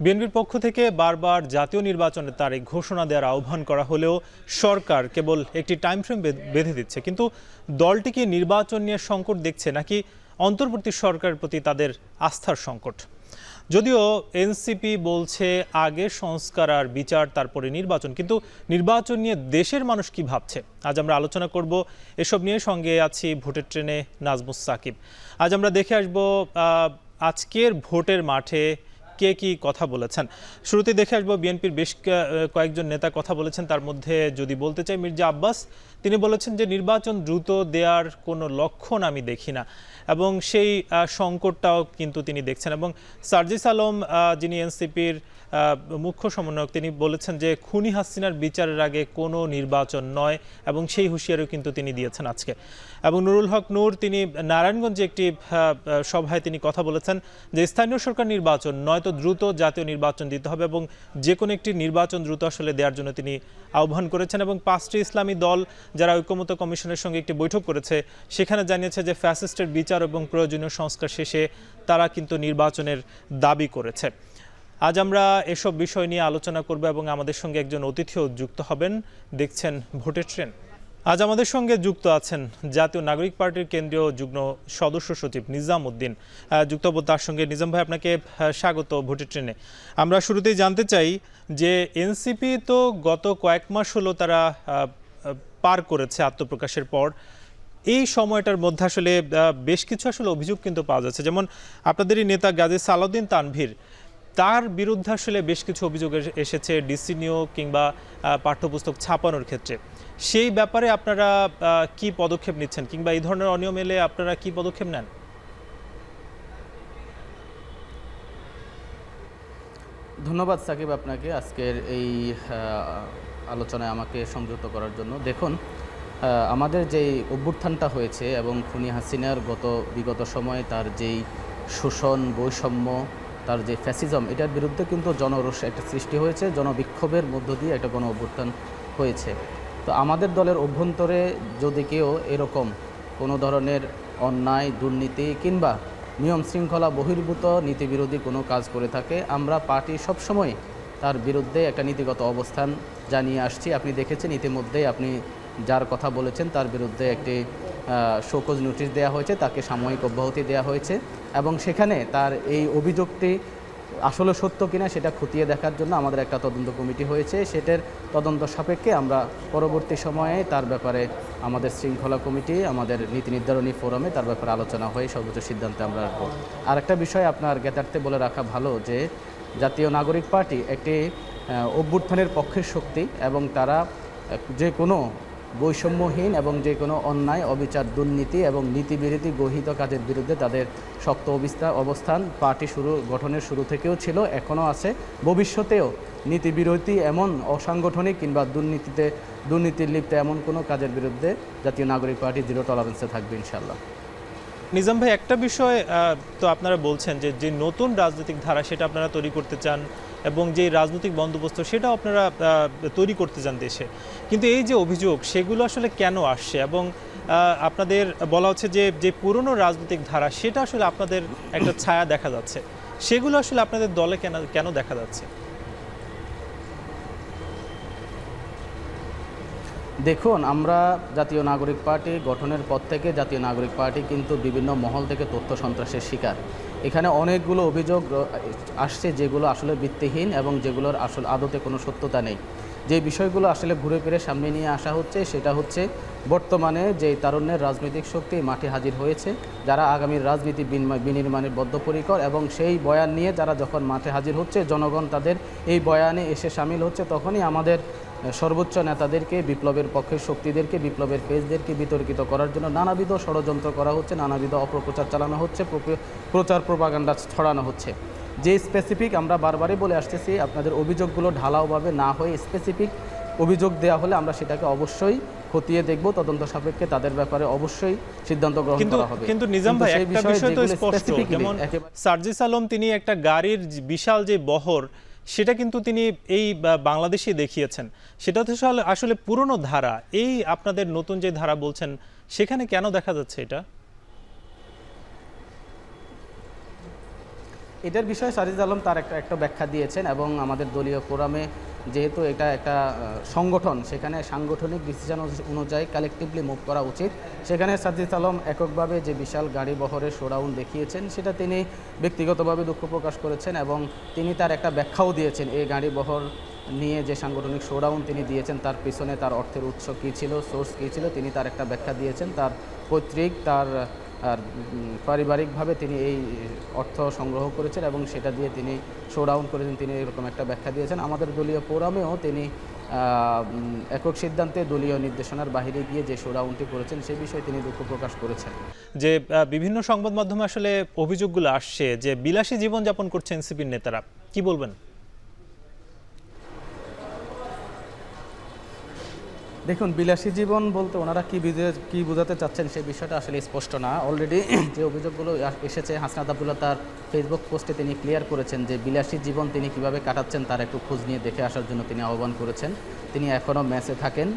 বিএনপির পক্ষ থেকে বারবার জাতীয় নির্বাচনের তারিখ ঘোষণা দেওয়ার আহ্বান করা হলেও সরকার কেবল একটি টাইম ফ্রেম বেঁধে দিচ্ছে, কিন্তু দলটি কি নির্বাচন নিয়ে সংকট দেখছে নাকি অন্তর্বর্তী সরকারের প্রতি তাদের আস্থার সংকট? যদিও এনসিপি বলছে আগে সংস্কার আর বিচার তারপরে নির্বাচন, কিন্তু নির্বাচন নিয়ে দেশের মানুষ কি ভাবছে আজ আমরা আলোচনা করব। এসব নিয়ে সঙ্গে আছি ভোটের ট্রেনে নাজমুস সাকিব। আজ আমরা দেখে আসব আজকের ভোটের মাঠে কে কি কথা বলেছেন। শুরুতে দেখে আসবো বিএনপির বেশ কয়েকজন নেতা কথা বলেছেন। তার মধ্যে যদি বলতে চাই মির্জা আব্বাস, তিনি বলেছেন যে নির্বাচন দ্রুত দেওয়ার কোনো লক্ষণ আমি দেখি না এবং সেই সংকটটাও কিন্তু তিনি দেখছেন। এবং সার্জিস আলম, যিনি এনসিপির মুখ্য সমন্বয়ক, তিনি বলেছেন যে খুনি হাসিনার বিচারের আগে কোনো নির্বাচন নয় এবং সেই হুঁশিয়ারিও কিন্তু তিনি দিয়েছেন আজকে। এবং নুরুল হক নূর, তিনি নারায়ণগঞ্জে একটি সভায় তিনি কথা বলেছেন যে স্থানীয় সরকার নির্বাচন নয়তো দ্রুত জাতীয় নির্বাচন দিতে হবে এবং যে কোনো একটি নির্বাচন দ্রুত আসলে দেওয়ার জন্য তিনি আহ্বান করেছেন। এবং 5টি ইসলামী দল যারা ঐক্যমত্য কমিশনের সঙ্গে একটি বৈঠক করেছে সেখানে জানিয়েছে যে ফ্যাসিস্টের বিচার এবং প্রয়োজনীয় সংস্কার শেষে তারা কিন্তু নির্বাচনের দাবি করেছে। আজ আমরা এসব বিষয় নিয়ে আলোচনা করব এবং আমাদের সঙ্গে একজন অতিথিও যুক্ত হবেন। দেখছেন ভোটের ট্রেন। আজ আমাদের সঙ্গে যুক্ত আছেন জাতীয় নাগরিক পার্টির কেন্দ্রীয় যুগ্ম সদস্য সচিব নিজাম উদ্দিন। যুক্ত হব তার সঙ্গে। নিজাম ভাই, আপনাকে স্বাগত ভোটের ট্রেনে। আমরা শুরুতেই জানতে চাই যে এনসিপি তো গত কয়েক মাস হলো তারা পার করেছে আত্মপ্রকাশের পর। এই সময়টার মধ্যে আসলে বেশ কিছু আসলে অভিযোগ কিন্তু পাওয়া যাচ্ছে, যেমন আপনাদেরই নেতা গাজী সালাউদ্দিন তানভীর, তার বিরুদ্ধে আসলে বেশ কিছু অভিযোগ এসেছে ডিসি নিয়োগ কিংবা পাঠ্যপুস্তক ছাপানোর ক্ষেত্রে। সেই ব্যাপারে আপনারা কি পদক্ষেপ নিচ্ছেন কিংবা এই ধরনের অনিয়ম এলে আপনারা কি পদক্ষেপ নেন? ধন্যবাদ সাকিব আপনাকে আজকের এই আলোচনায় আমাকে সংযুক্ত করার জন্য। দেখুন, আমাদের যেই অভ্যুত্থানটা হয়েছে এবং খুনি হাসিনার বিগত সময়ে তার যেই শোষণ, বৈষম্য, তার যে ফ্যাসিজম, এটার বিরুদ্ধে কিন্তু জনরোষ একটা সৃষ্টি হয়েছে, জনবিক্ষোভের মধ্য দিয়ে একটা গণ অভ্যুত্থান হয়েছে। তো আমাদের দলের অভ্যন্তরে যদি কেউ এরকম কোনো ধরনের অন্যায়, দুর্নীতি কিংবা নিয়ম শৃঙ্খলা বহির্ভূত নীতিবিরোধী কোনো কাজ করে থাকে, আমরা পার্টি সবসময় তার বিরুদ্ধে একটা নীতিগত অবস্থান জানিয়ে আসছি। আপনি দেখেছেন ইতিমধ্যেই আপনি যার কথা বলেছেন তার বিরুদ্ধে একটি শোকজ নোটিশ দেওয়া হয়েছে, তাকে সাময়িক অব্যাহতি দেওয়া হয়েছে এবং সেখানে তার এই অভিযোগটি আসলে সত্য কিনা সেটা খতিয়ে দেখার জন্য আমাদের একটা তদন্ত কমিটি হয়েছে। সেটার তদন্ত সাপেক্ষে আমরা পরবর্তী সময়ে তার ব্যাপারে আমাদের শৃঙ্খলা কমিটি, আমাদের নীতি নির্ধারণী ফোরামে তার ব্যাপারে আলোচনা হয়ে সর্বোচ্চ সিদ্ধান্তে আমরা রাখবো। আর একটা বিষয় আপনার জ্ঞাতার্থে বলে রাখা ভালো যে জাতীয় নাগরিক পার্টি একটি অভ্যুত্থানের পক্ষের শক্তি এবং তারা যে কোনো বৈষম্যহীন এবং যে কোনো অন্যায়, অবিচার, দুর্নীতি এবং নীতিবিরোধী গহিত কাজের বিরুদ্ধে তাদের শক্ত অবস্থান পার্টি গঠনের শুরু থেকেও ছিল, এখনও আছে, ভবিষ্যতেও নীতিবিরোধী এমন অসাংগঠনিক কিংবা দুর্নীতির লিপ্ত এমন কোনো কাজের বিরুদ্ধে জাতীয় নাগরিক পার্টি জিরো টলারেন্সে থাকবে ইনশাআল্লাহ। নিজাম ভাই, একটা বিষয় তো আপনারা বলছেন যে নতুন রাজনৈতিক ধারা সেটা আপনারা তৈরি করতে চান এবং যে রাজনৈতিক বন্দোবস্ত সেটাও আপনারা তৈরি করতে চান দেশে, কিন্তু এই যে অভিযোগ সেগুলো আসলে কেন আসছে এবং আপনাদের বলা হচ্ছে যে পুরনো রাজনৈতিক ধারা সেটা আসলে আপনাদের একটা ছায়া দেখা যাচ্ছে, সেগুলো আসলে আপনাদের দলে কেন দেখা যাচ্ছে? দেখুন, আমরা জাতীয় নাগরিক পার্টি গঠনের পর থেকে জাতীয় নাগরিক পার্টি কিন্তু বিভিন্ন মহল থেকে তথ্য সন্ত্রাসের শিকার। এখানে অনেকগুলো অভিযোগ আসছে যেগুলো আসলে ভিত্তিহীন এবং যেগুলোর আসলে আদতে কোনো সত্যতা নেই। যে বিষয়গুলো আসলে ঘুরে ফিরে সামনে নিয়ে আসা হচ্ছে সেটা হচ্ছে বর্তমানে যে তারুণ্যের রাজনৈতিক শক্তি মাঠে হাজির হয়েছে, যারা আগামীর রাজনীতি বিনির্মাণের বদ্ধপরিকর, এবং সেই বয়ান নিয়ে যারা যখন মাঠে হাজির হচ্ছে, জনগণ তাদের এই বয়ানে এসে সামিল হচ্ছে, তখনই আমাদের সর্বোচ্চ নেতাদেরকে, বিপ্লবের পক্ষের শক্তিদেরকে, বিপ্লবের পেজদেরকে বিতর্কিত করার জন্য নানাবিধ ষড়যন্ত্র করা হচ্ছে, নানাবিধ অপপ্রচার চালানো হচ্ছে, প্রচার প্রপাগান্ডা ছড়ানো হচ্ছে। যে স্পেসিফিক, আমরা বারবারই বলে আসতেছি, আপনাদের অভিযোগগুলো ঢালাওভাবে না হয়ে স্পেসিফিক অভিযোগ দেওয়া হলে আমরা সেটাকে অবশ্যই খতিয়ে দেখব, তদন্ত সাপেক্ষে তাদের ব্যাপারে অবশ্যই সিদ্ধান্ত গ্রহণ করা হবে। কিন্তু নিজাম ভাই, একটা বিষয় তো স্পষ্ট, যেমন সার্জিস আলম তিনি একটা গাড়ির বিশাল যে বহর সেটা কিন্তু তিনি এই বাংলাদেশে দেখিয়েছেন, সেটা তো আসলে পুরনো ধারা। এই আপনাদের নতুন যে ধারা বলছেন সেখানে কেন দেখা যাচ্ছে এটা? এটার বিষয়ে সাজিদ আলম তার একটা ব্যাখ্যা দিয়েছেন এবং আমাদের দলীয় ফোরামে যেহেতু এটা একটা সংগঠন, সেখানে সাংগঠনিক ডিসিশন অনুযায়ী কালেকটিভলি মুভ করা উচিত। সেখানে সাজিদ আলম এককভাবে যে বিশাল গাড়ি বহরের শোডাউন দেখিয়েছেন সেটা তিনি ব্যক্তিগতভাবে দুঃখ প্রকাশ করেছেন এবং তিনি তার একটা ব্যাখ্যাও দিয়েছেন। এই গাড়ি বহর নিয়ে যে সাংগঠনিক শোডাউন তিনি দিয়েছেন তার পিছনে তার অর্থের উৎস কী ছিল, সোর্স কী ছিল, তিনি তার একটা ব্যাখ্যা দিয়েছেন। তার পৈতৃক তার আর পারিবারিকভাবে তিনি এই অর্থ সংগ্রহ করেছেন এবং সেটা দিয়ে তিনি শোডাউন করেছেন, তিনি এরকম একটা ব্যাখ্যা দিয়েছেন। আমাদের দলীয় ফোরামেও তিনি একক সিদ্ধান্তে দলীয় নির্দেশনার বাইরে গিয়ে যে শোডাউনটি করেছেন সেই বিষয়ে তিনি দুঃখ প্রকাশ করেছেন। যে বিভিন্ন সংবাদ মাধ্যমে আসলে অভিযোগগুলো আসছে যে বিলাসী জীবনযাপন করছে এনসিপির নেতারা, কি বলবেন? দেখুন, বিলাসী জীবন বলতে ওনারা কি বোঝাতে চাচ্ছেন সেই বিষয়টা আসলে স্পষ্ট না। অলরেডি যে অভিযোগগুলো এসেছে, হাসনাত আবদুল্লাহ তার ফেসবুক পোস্টে তিনি ক্লিয়ার করেছেন যে বিলাসী জীবন তিনি কিভাবে কাটাচ্ছেন তার একটু খোঁজ নিয়ে দেখে আসার জন্য তিনি আহ্বান করেছেন। তিনি এখনও মেসে থাকেন,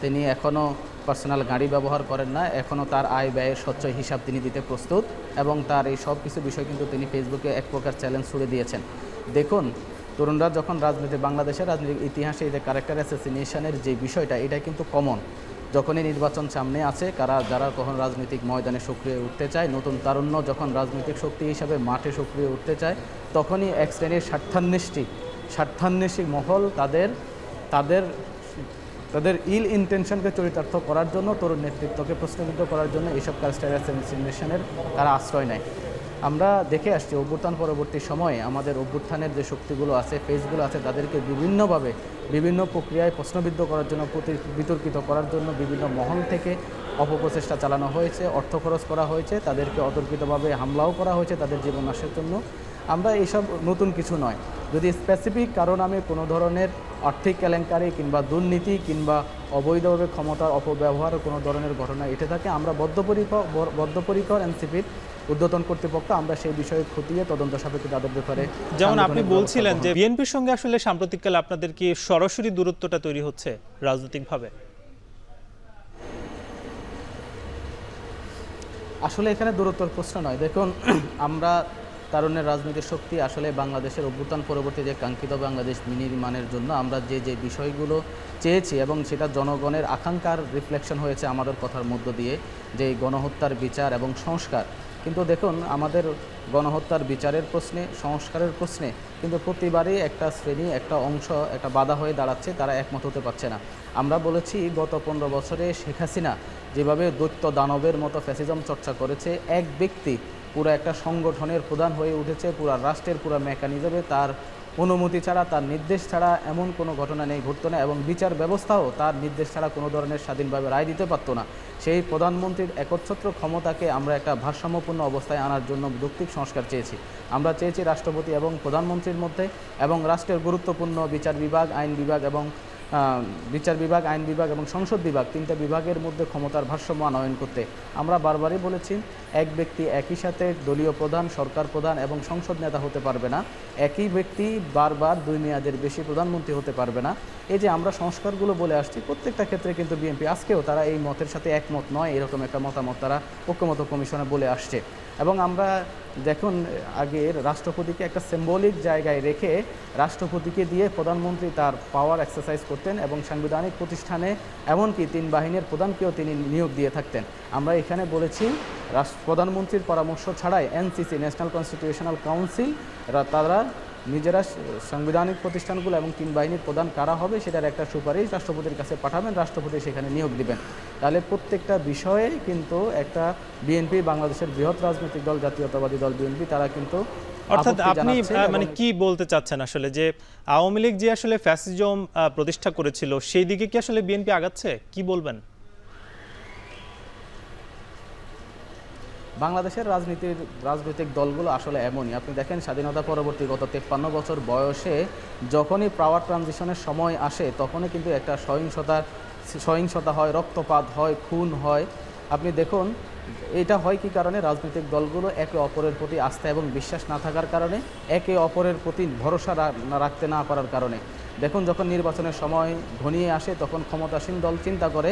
তিনি এখনও পার্সোনাল গাড়ি ব্যবহার করেন না, এখনও তার আয় ব্যয়ের স্বচ্ছ হিসাব তিনি দিতে প্রস্তুত এবং তার এই সব কিছু বিষয় কিন্তু তিনি ফেসবুকে এক প্রকার চ্যালেঞ্জ ছুড়ে দিয়েছেন। দেখুন, তরুণরা যখন বাংলাদেশের রাজনৈতিক ইতিহাসে এই যে ক্যারেক্টার অ্যাসাসিনেশনের যে বিষয়টা, এটা কিন্তু কমন। যখনই নির্বাচন সামনে আছে, যারা কখন রাজনৈতিক ময়দানে সক্রিয় উঠতে চায়, নতুন তারুণ্য যখন রাজনৈতিক শক্তি হিসাবে মাঠে সক্রিয় উঠতে চায়, তখনই এক শ্রেণীর স্বার্থান্বেষী মহল তাদের ইল ইন্টেনশনকে চরিতার্থ করার জন্য, তরুণ নেতৃত্বকে প্রশ্নবিদ্ধ করার জন্য এইসব ক্যারেক্টার অ্যাসাসিনেশনের তারা আশ্রয় নেয়। আমরা দেখে আসছি অভ্যুত্থান পরবর্তী সময়ে আমাদের অভ্যুত্থানের যে শক্তিগুলো আছে, ফেজগুলো আছে, তাদেরকে বিভিন্নভাবে বিভিন্ন প্রক্রিয়ায় প্রশ্নবিদ্ধ করার জন্য, বিতর্কিত করার জন্য বিভিন্ন মহল থেকে অপপ্রচেষ্টা চালানো হয়েছে, অর্থ খরচ করা হয়েছে, তাদেরকে অতর্কিতভাবে হামলাও করা হয়েছে তাদের জীবন নাশের জন্য। আমরা এইসব নতুন কিছু নয়। যদি স্পেসিফিক কারো নামে কোনো ধরনের আর্থিক কেলেঙ্কারি কিংবা দুর্নীতি কিংবা অবৈধভাবে ক্ষমতার অপব্যবহারের কোনো ধরনের ঘটনা এটে থাকে, আমরা বদ্ধপরিকর এনসিপির ঊর্ধ্বতন কর্তৃপক্ষ আমরা সেই বিষয়ে খতিয়ে তদন্ত সাপেক্ষে তাদের ব্যাপারে। যেমন আপনি বলছিলেন যে বিএনপির সঙ্গে আসলে সাম্প্রতিককালে আপনাদের কি সরাসরি দূরত্বটা তৈরি হচ্ছে রাজনৈতিকভাবে? আসলে এখানে দূরত্বের প্রশ্ন নয়। দেখুন, আমরা তারুণ্যের রাজনৈতিক শক্তি আসলে বাংলাদেশের অভ্যুত্থান পরবর্তী যে কাঙ্ক্ষিত বাংলাদেশ বিনির্মাণের জন্য আমরা যে বিষয়গুলো চেয়েছি এবং সেটা জনগণের আকাঙ্ক্ষার রিফ্লেকশন হয়েছে আমাদের কথার মধ্য দিয়ে, যে গণহত্যার বিচার এবং সংস্কার। কিন্তু দেখুন, আমাদের গণহত্যার বিচারের প্রশ্নে, সংস্কারের প্রশ্নে কিন্তু প্রতিবারই একটা শ্রেণী, একটা অংশ একটা বাধা হয়ে দাঁড়াচ্ছে, তারা একমত হতে পারছে না। আমরা বলেছি গত 15 বছরে শেখ হাসিনা যেভাবে দৈত্য দানবের মতো ফ্যাসিজম চর্চা করেছে, এক ব্যক্তি পুরো একটা সংগঠনের প্রধান হয়ে উঠেছে, পুরো রাষ্ট্রের পুরো মেকানিজমে তার অনুমতি ছাড়া, তার নির্দেশ ছাড়া এমন কোনো ঘটনা নেই, ঘটতো না, এবং বিচার ব্যবস্থাও তার নির্দেশ ছাড়া কোনো ধরনের স্বাধীনভাবে রায় দিতে পারতো না। সেই প্রধানমন্ত্রীর একচ্ছত্র ক্ষমতাকে আমরা একটা ভারসাম্যপূর্ণ অবস্থায় আনার জন্য যৌক্তিক সংস্কার চেয়েছি। আমরা চেয়েছি রাষ্ট্রপতি এবং প্রধানমন্ত্রীর মধ্যে এবং রাষ্ট্রের গুরুত্বপূর্ণ বিচার বিভাগ, আইন বিভাগ এবং সংসদ বিভাগ, 3টা বিভাগের মধ্যে ক্ষমতার ভারসাম্য আনয়ন করতে। আমরা বারবারই বলেছি এক ব্যক্তি একই সাথে দলীয় প্রধান, সরকার প্রধান এবং সংসদ নেতা হতে পারবে না। একই ব্যক্তি বারবার 2 মেয়াদের বেশি প্রধানমন্ত্রী হতে পারবে না। এই যে আমরা সংস্কারগুলো বলে আসছি, প্রত্যেকটা ক্ষেত্রে কিন্তু বিএনপি আজকেও তারা এই মতের সাথে একমত নয়, এরকম একটা মতামত তারা ঐক্যমত্য কমিশনে বলে আসছে। এবং আমরা দেখুন, আগের রাষ্ট্রপতিকে একটা সিম্বলিক জায়গায় রেখে রাষ্ট্রপতিকে দিয়ে প্রধানমন্ত্রী তার পাওয়ার এক্সারসাইজ করতেন এবং সাংবিধানিক প্রতিষ্ঠানে এমনকি 3 বাহিনীর প্রধানকেও তিনি নিয়োগ দিয়ে থাকতেন। আমরা এখানে বলেছি প্রধানমন্ত্রীর পরামর্শ ছাড়াই এনসিসি, ন্যাশনাল কনস্টিটিউশনাল কাউন্সিল, তারা নিজেরা সাংবিধানিক প্রতিষ্ঠানগুলো এবং 3 বাহিনীর প্রধান কারা হবে সেটার একটা সুপারিশ রাষ্ট্রপতির কাছে পাঠাবেন, রাষ্ট্রপতি সেখানে নিয়োগ দিবেন। তাহলে প্রত্যেকটা বিষয়ে কিন্তু একটা বিএনপি, বাংলাদেশের বৃহৎ রাজনৈতিক দল, জাতীয়তাবাদী দল বিএনপি, তারা কিন্তু অর্থাৎ আপনি মানে কি বলতে চাচ্ছেন আসলে যে আওয়ামী লীগ যে আসলে ফ্যাসিজম প্রতিষ্ঠা করেছিল সেই দিকে কি আসলে বিএনপি আগাচ্ছে, কি বলবেন? বাংলাদেশের রাজনৈতিক দলগুলো আসলে এমনই। আপনি দেখেন, স্বাধীনতা পরবর্তী গত 53 বছর বয়সে যখনই পাওয়ার ট্রানজিশনের সময় আসে তখনই কিন্তু একটা সহিংসতা হয়, রক্তপাত হয়, খুন হয়। আপনি দেখুন এটা হয় কি কারণে? রাজনৈতিক দলগুলো একে অপরের প্রতি আস্থা এবং বিশ্বাস না থাকার কারণে, একে অপরের প্রতি ভরসা রাখতে না পারার কারণে। দেখুন, যখন নির্বাচনের সময় ঘনিয়ে আসে তখন ক্ষমতাসীন দল চিন্তা করে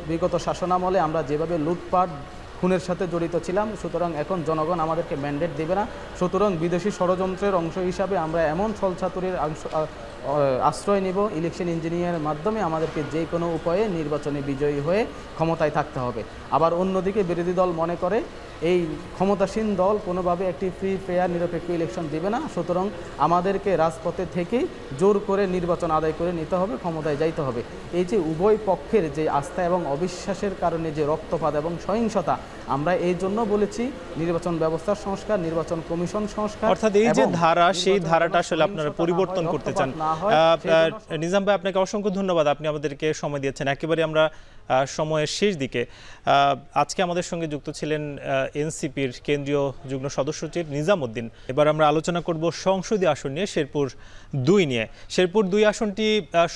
বিগত শাসনামলে আমরা যেভাবে লুটপাট, খুনের সাথে জড়িত ছিলাম। সুতরাং এখন জনগণ আমাদেরকে ম্যান্ডেট দেবে না। সুতরাং বিদেশি ষড়যন্ত্রের অংশ হিসাবে আমরা এমন ছলচাতুরির আশ্রয় নিব, ইলেকশন ইঞ্জিনিয়ারের মাধ্যমে আমাদেরকে যে কোনো উপায়ে নির্বাচনে বিজয়ী হয়ে ক্ষমতায় থাকতে হবে। আবার অন্যদিকে বিরোধী দল মনে করে এই ক্ষমতাসীন দল কোনোভাবে একটি ফ্রি ফেয়ার নিরপেক্ষ ইলেকশন দেবে না, সুতরাং আমাদেরকে রাজপথে থেকেই জোর করে নির্বাচন আদায় করে নিতে হবে, ক্ষমতায় যাইতে হবে। এই যে উভয় পক্ষের যে আস্থা এবং অবিশ্বাসের কারণে যে রক্তপাত এবং সহিংসতা, আমরা এই জন্য বলেছি নির্বাচন ব্যবস্থার সংস্কার, নির্বাচন কমিশন সংস্কার, অর্থাৎ এই যে ধারা, সেই ধারাটা আসলে আপনারা পরিবর্তন করতে চান। নিজাম ভাই, আপনাকে অসংখ্য ধন্যবাদ, আপনি আমাদেরকে সময় দিয়েছেন। একেবারে আমরা সময়ের শেষ দিকে। আজকে আমাদের সঙ্গে যুক্ত ছিলেন এনসিপির কেন্দ্রীয় যুগ্ম সদস্য সচিব নিজাম উদ্দিন। এবার আমরা আলোচনা করব সংসদীয় আসন নিয়ে, শেরপুর 2 নিয়ে। শেরপুর 2 আসনটি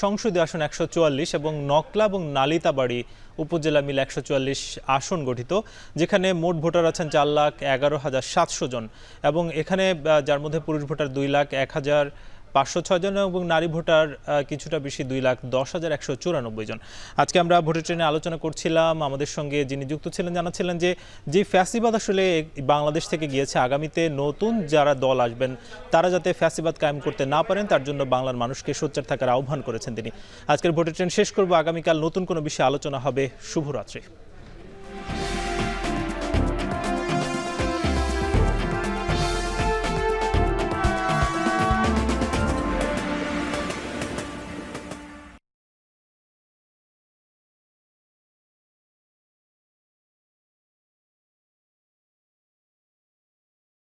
সংসদীয় আসন 144 এবং নকলা এবং নালিতাবাড়ি উপজেলা মিলে 144 আসন গঠিত, যেখানে মোট ভোটার আছেন 4,11,700 জন এবং এখানে যার মধ্যে পুরুষ ভোটার 2,01,506 জন এবং নারী ভোটার কিছুটা বেশি 2,10,194 জন। আজকে আমরা ভোটের ট্রেনে আলোচনা করছিলাম। আমাদের সঙ্গে যিনি যুক্ত ছিলেন জানাচ্ছিলেন যে ফ্যাসিবাদ আসলে বাংলাদেশ থেকে গিয়েছে, আগামীতে নতুন যারা দল আসবেন তারা যাতে ফ্যাসিবাদ কায়েম করতে না পারেন তার জন্য বাংলার মানুষকে সোচ্চার থাকার আহ্বান করেছেন তিনি। আজকের ভোটের ট্রেন শেষ করব, আগামীকাল নতুন কোনো বিষয়ে আলোচনা হবে। শুভরাত্রি।